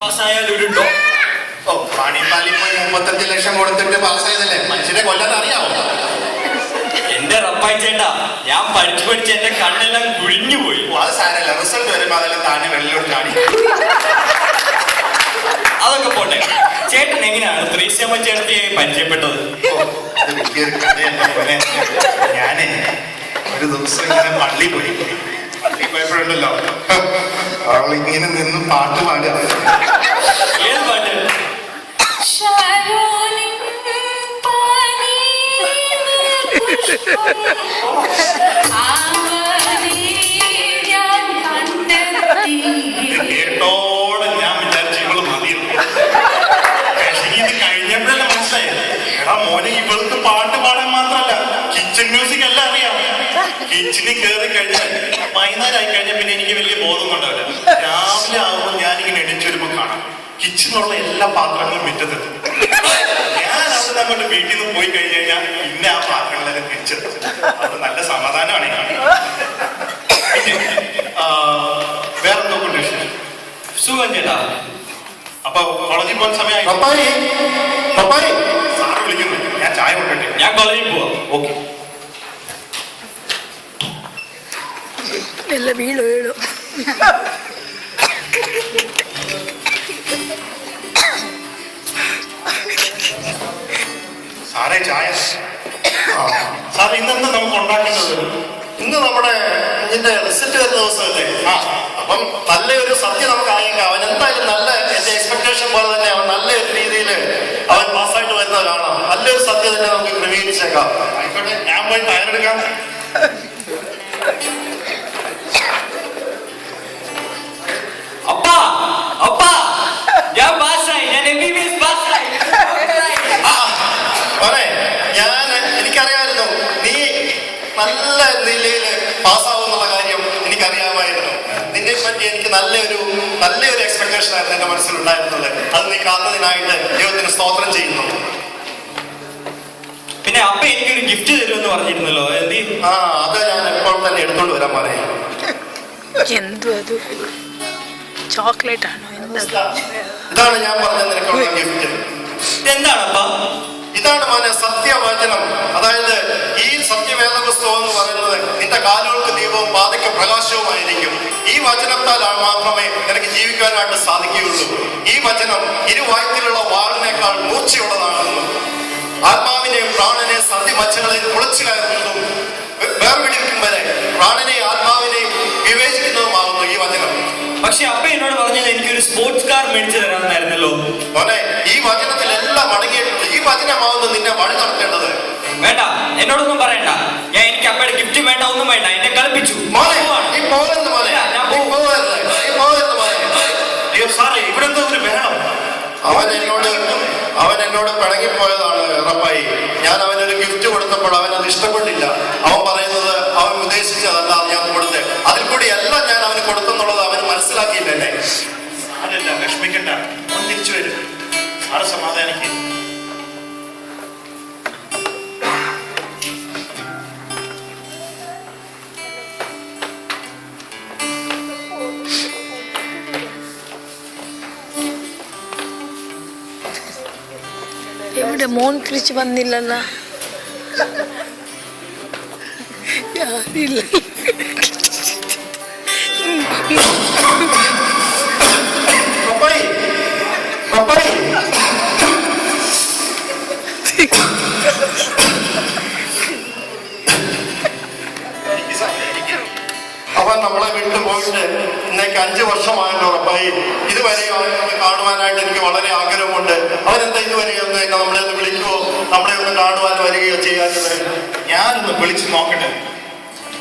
35 ലക്ഷം കൊടുത്തിട്ട് പാസ്സായതല്ലേ, മനുഷ്യനെ കൊല്ലാൻ അറിയാമോ? എന്റെ റപ്പായി ചേട്ടാ, ഞാൻ പഠിച്ച് എന്റെ കണ്ണെല്ലാം കുഴിഞ്ഞു പോയി. അത് സാരല്ല, റിസൾട്ട് വരുമ്പോ അതെല്ലാം താനെ വെള്ളിലോട്ട് കാണി. അതൊക്കെ പോട്ടെ, ചേട്ടൻ എങ്ങനെയാണ് ത്രീശമ്മ ചേട്ടത്തിയെ പരിചയപ്പെട്ടത്? ഞാനേ ഒരു ദിവസം ഇങ്ങനെ പള്ളി പോയപ്പോഴുണ്ടല്ലോ, അവളിങ്ങനെ നിന്ന് പാട്ട് പാടുക. ഏത് പാട്ട്? കേട്ടോടെ ഞാൻ വിചാരിച്ചു ഇവള് മതിയെന്ന്. പക്ഷേ ഇത് കഴിഞ്ഞപ്പോഴല്ല മനസ്സിലായത്, എടാ മോനെ ഇവൾക്ക് പാട്ട് പാടാൻ മാത്രല്ല കിച്ചൺ മ്യൂസിക് എല്ലാം അറിയാം. കിച്ചണിൽ കയറി കഴിഞ്ഞാൽ വൈകുന്നേരം ആയി കഴിഞ്ഞാൽ പിന്നെ എനിക്ക് വലിയ ബോധമൊന്നും ഉണ്ടാവില്ല. രാവിലെ ആവുമ്പോൾ ഞാനിങ്ങനെ എണീച്ചു വരുമ്പോ കാണാം കിച്ചണിലുള്ള എല്ലാ പാത്രങ്ങളും മുറ്റത്തെത്തും. ഞാൻ അവിടെ അങ്ങോട്ട് വീട്ടിൽ നിന്ന് പോയി കഴിഞ്ഞു കഴിഞ്ഞാൽ പിന്നെ ആ പാത്രങ്ങളെല്ലാം തിരിച്ചെത്തും. അത് നല്ല സമാധാനമാണ്. വേറെന്തോ കൊണ്ട് വിഷയം സുഖം ചേട്ടാ. അപ്പൊ കോളേജിൽ പോകുന്ന സമയമായി സാറ് വിളിക്കുന്നു, ഞാൻ ചായ കൊണ്ടിട്ടെ. ഞാൻ കോളേജിൽ പോവാം. ഓക്കെ. വീണു സാറേ ചായ. സാർ ഇന്നെന്താ നമുക്ക് ഉണ്ടാക്കേണ്ടത്? ഇന്ന് നമ്മുടെ ഇതിന്റെ റിസൾട്ട് വരുന്ന ദിവസമല്ലേ? അപ്പം നല്ലൊരു സത്യം നമുക്ക് ആയേക്കാം. അവൻ എന്തായാലും നല്ല, എന്റെ എക്സ്പെക്ടേഷൻ പോലെ തന്നെ അവൻ നല്ല രീതിയിൽ അവൻ പാസ്സായിട്ട് വരുന്നത് കാണാം. നല്ലൊരു സത്യം തന്നെ നമുക്ക് ക്രമീകരിച്ചേക്കാം. ആയിക്കോട്ടെ, ഞാൻ പോയി തയ്യാറെടുക്കാം. എനിക്കറിയാമായിരുന്നു നീ നല്ല നിലയിൽ പാസ്സാവുന്നുള്ള കാര്യം എനിക്കറിയാമായിരുന്നു. നിന്നെ പറ്റി എനിക്ക് നല്ലൊരു എക്സ്പെക്ടേഷൻ ആയിരുന്നു എന്റെ മനസ്സിലുണ്ടായിരുന്നത്. അത് നീ കാത്തതിനായിട്ട് ദൈവത്തിന് സ്തോത്രം ചെയ്യുന്നു. പിന്നെ അപ്പ എനിക്കൊരു ഗിഫ്റ്റ് തരുമെന്ന് പറഞ്ഞിരുന്നല്ലോ, അത് ഞാൻ ഇപ്പോൾ തന്നെ എടുത്തോണ്ട് വരാൻ പറയാം. ചോക്ലേറ്റ് ആണോ? ഇതാണ് ഞാൻ പറഞ്ഞ നിനക്കുള്ള ഗിഫ്റ്റ്. എന്താണപ്പാ? ഇതാണ് മോനെ സത്യവചനം. അതായത് ഈ സത്യവേദ പുസ്തകം എന്ന് പറയുന്നത് നിന്റെ കാലുകൾക്ക് ദീപവും പാതയ്ക്ക് പ്രകാശവുമായിരിക്കും. ഈ വചനത്താൽ മാത്രമേ നിനക്ക് ജീവിക്കാനായിട്ട് സാധിക്കുകയുള്ളൂ. ഈ വചനം ഇരുവായ്ത്തിലുള്ള വാളിനേക്കാൾ മൂർച്ചയുള്ളതാണെന്നും ആത്മാവിനെയും പ്രാണനെയും സന്ധിമജ്ജകളെയും കുളച്ചു കയറുന്നതും വേർപിടിക്കും വരെ പ്രാണനെയും ആത്മാവിനെയും വിവേചിക്കുന്നതുമാകുന്നു ഈ വചനം. പക്ഷെ അപ്പ എന്നോട് പറഞ്ഞത് എനിക്കൊരു സ്പോർട്സ് കാർ മേടിച്ചു തരാമെന്നായിരുന്നല്ലോ. മോനെ, ഈ വചനത്തിലെല്ലാം അടങ്ങിയിട്ടുണ്ട്. ഈ വചനമാവുന്നു നിന്നെ വഴി നടത്തേണ്ടത്. വേണ്ട, എന്നോടൊന്നും പറയണ്ട. എനിക്ക് അപ്പയുടെ ഗിഫ്റ്റ് വേണ്ട, ഒന്നും വേണ്ട. എന്നെ കളിപ്പിച്ചു. ഇവിടെ എന്തോ ഒരു വേണം. അവൻ എന്നോട് പിണങ്ങിപ്പോയതാണ് റപ്പായി. ഞാൻ അവനൊരു ഗിഫ്റ്റ് കൊടുത്തപ്പോൾ അവൻ അത് ഇഷ്ടപ്പെട്ടില്ല. അവൻ പറയുന്നത് അവൻ ഉദ്ദേശിച്ചതല്ല ഞാൻ കൊടുത്തത്. അതിൽ കൂടി എല്ലാം ഞാൻ അവന് കൊടുത്തെന്നുള്ളത് അവൻ മനസ്സിലാക്കിയില്ലേ. അതല്ല, വിഷമിക്കണ്ട, അവൻ തിരിച്ചു വരും. ആറ് സമാധാനിക്ക്. എവിടെ മോൻ തിരിച്ചു വന്നില്ലല്ലോ? അവൻ നമ്മളെ വിട്ടു പോയിട്ട് ഇന്നേക്ക് 5 വർഷമായല്ലോ റപ്പായി. ഇതുവരെ അവനെ കാണുവാനായിട്ട് എനിക്ക് വളരെ ആഗ്രഹമുണ്ട്. അവനെന്താ ഇതുവരെ ഒന്ന് എന്നെ നമ്മളെ ഒന്ന് വിളിക്കുവോ, നമ്മളെ ഒന്ന് കാണുവാൻ വരികയോ ചെയ്യാത്തത്? ഞാനൊന്ന് വിളിച്ചു നോക്കട്ടെ.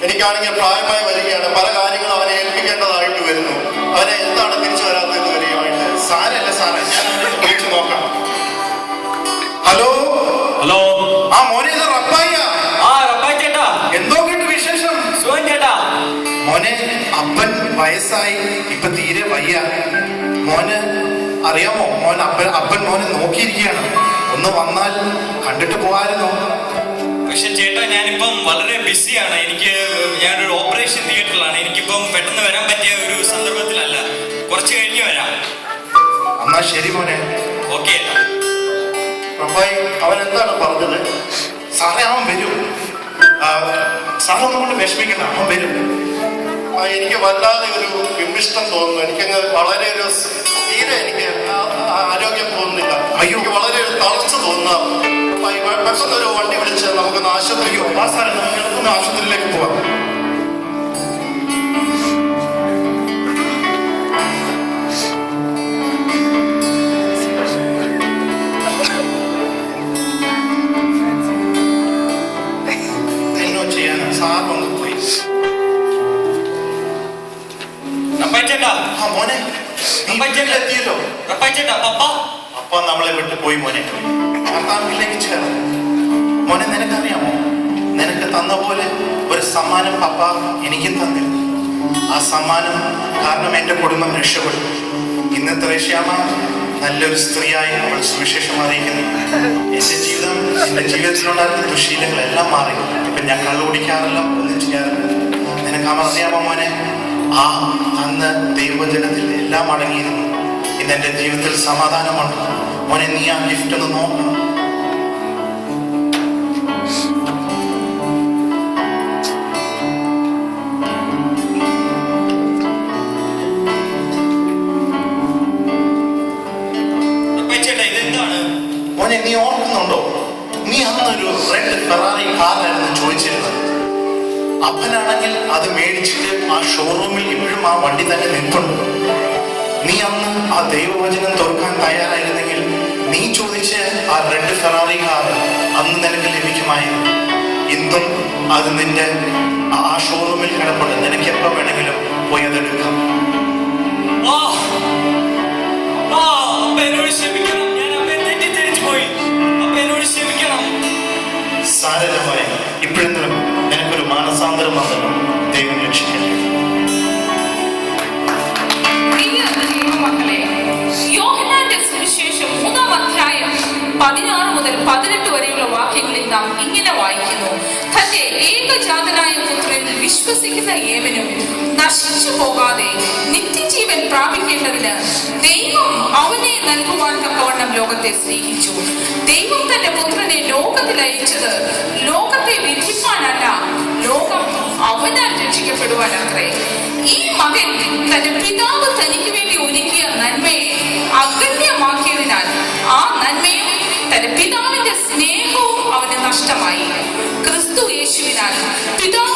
എനിക്കാണെങ്കിൽ പ്രായമായി വരികയാണ്. പല കാര്യങ്ങളും അവനെ ഏൽപ്പിക്കേണ്ടതായിട്ട് വരുന്നു. അവനെ എന്താണ് തിരിച്ചു വരാത്തത് ഇതുവരെയായിട്ട്? സാരല്ല സാറേ, ഞാൻ അവനെ വിളിച്ചു നോക്കാം. ഹലോ മോനെ, ഇത് റപ്പായിയാ? റപ്പായി ചേട്ടാ. എന്തോ കേട്ടു വിശേഷം? സുഖം ചേട്ടാ. മോനെ, അപ്പൻ വയസ്സായി, ഇപ്പൊ തീരെ വയ്യ. മോന് അറിയാമോ, അപ്പൻ മോനെ നോക്കിയിരിക്കുകയാണ്. ഒന്ന് വന്നാൽ കണ്ടിട്ട് പോകാമായിരുന്നു. പക്ഷെ ചേട്ടാ, ഞാനിപ്പം വളരെ ബിസിയാണ്. ഞാനൊരു ഓപ്പറേഷൻ തിയേറ്ററിലാണ്. എനിക്കിപ്പം പെട്ടെന്ന് വരാൻ പറ്റിയ ഒരു സന്ദർഭത്തിലല്ല. കുറച്ച് കഴിഞ്ഞ് വരാം. ശരി മോനെ. ഓക്കെ. റബ്ബായി അവൻ എന്താണ് പറഞ്ഞത്? സാറേ അവൻ വരും. സാറൊന്നും കൊണ്ട് വിഷമിക്കണ്ട, അവൻ വരും. എനിക്ക് വല്ലാതെ ഒരു വിമിഷ്ടം തോന്നുന്നു. എനിക്കങ്ങ് വളരെ ഒരു തീരെ എനിക്ക് ആരോഗ്യം തോന്നുന്നില്ല. എനിക്ക് വളരെ ഒരു തളർച്ച തോന്നുക. പെട്ടെന്നൊരു വണ്ടി വിളിച്ച് നമുക്കൊന്ന് ആശുപത്രിക്ക് പോകാം. സാറേ നമുക്കൊന്ന് ആശുപത്രിയിലേക്ക് പോവാം. എന്നോ ചെയ്യാൻ സാറൊന്ന് പോയി. റപ്പായി ചേട്ടാ. ആ മോനെ, നീ വീട്ടിലെത്തിയല്ലോ. റപ്പായി ചേട്ടാ, പപ്പ അപ്പ നമ്മളെ വിട്ടു പോയി മോനെ. ഭർത്താവിലേക്ക് ചേർന്നു. മോനെ, നിനക്കറിയാമോ, നിനക്ക് തന്ന പോലെ ഒരു സമ്മാനം പപ്പ എനിക്കും തന്നിരുന്നു. ആ സമ്മാനം കാരണം എൻ്റെ കുടുംബം രക്ഷപ്പെട്ടു. ഇന്ന് ത്രേശ്യാമ നല്ലൊരു സ്ത്രീയായി അവൾ സുവിശേഷം അറിയിക്കുന്നു. എൻ്റെ ജീവിതത്തിലുണ്ടായിരുന്ന ദുശീലങ്ങളെല്ലാം മാറി. ഇപ്പം ഞാൻ കള്ളു കുടിക്കാറില്ല, ഒന്നും ചെയ്യാറില്ല. നിനക്ക് അറിയാമോ മോനെ, ആ അന്ന് ദൈവജനത്തിൽ എല്ലാം അടങ്ങിയിരുന്നു. ഇന്ന് എൻ്റെ ജീവിതത്തിൽ സമാധാനമുണ്ട്. മോനെ, നീ ആ ഗിഫ്റ്റ് ഒന്ന് നോക്കണം. മോനെ, നീ ഓർക്കുന്നുണ്ടോ, നീ അന്നൊരു റെഡ് ഫെറാറി കാറായിരുന്നു ചോദിച്ചിരുന്നത്. അപ്പനാണെങ്കിൽ അത് മേടിച്ചിട്ട് ആ ഷോറൂമിൽ ഇപ്പോഴും ആ വണ്ടി തന്നെ നിൽപ്പുണ്ട്. നീ അന്ന് ആ ദൈവവചനം തുറക്കാൻ തയ്യാറായിരുന്നെങ്കിൽ നീ ചോദിച്ച ആ റെഡ് ഫെറാറി കാർ അന്ന് നിനക്ക് ലഭിക്കുമായിരുന്നു. ഇന്നും അത് നിന്റെ ആ ഷോറൂമിൽ കിടപ്പുണ്ട്. നിനക്ക് എപ്പോൾ വേണമെങ്കിലും പോയി അതെടുക്കാം. സാരമായി ഇപ്പോഴെങ്കിലും നിനക്കൊരു മാനസാന്തരം വന്നല്ലോ. ദൈവം രക്ഷിക്കട്ടെ. മക്കളെ, യോഹന്നാന്റെ സുവിശേഷം 3-ാം അധ്യായം 16 മുതൽ 18 വരെയുള്ള വാക്യങ്ങളിൽ നാം ഇങ്ങനെ വായിക്കുന്നു: തന്റെ ഏകജാതനായ പുത്രനിൽ വിശ്വസിക്കുന്ന ഏവനും നശിച്ചു പോകാതെ നിത്യജീവൻ പ്രാപിക്കേണ്ടതിന് ദൈവം അവനെ നൽകുവാൻ തക്കവണ്ണം ലോകത്തെ സ്നേഹിച്ചു. ദൈവം തന്റെ പുത്രനെ ലോകത്തിൽ അയച്ചത് ലോകത്തെ വിധിപ്പാനല്ല, ലോകം അവനാൽ രക്ഷിക്കപ്പെടുവാനത്രേ. ഈ മകൻ തന്റെ പിതാവ് തനിക്ക് വേണ്ടി ഒരുക്കിയ നന്മയെ അഗണ്യമാക്കിയതിനാൽ ആ നന്മയും തന്റെ പിതാവിന്റെ സ്നേഹവും അവന് നഷ്ടമായി. ക്രിസ്തു യേശുവിനാൽ പിതാവ്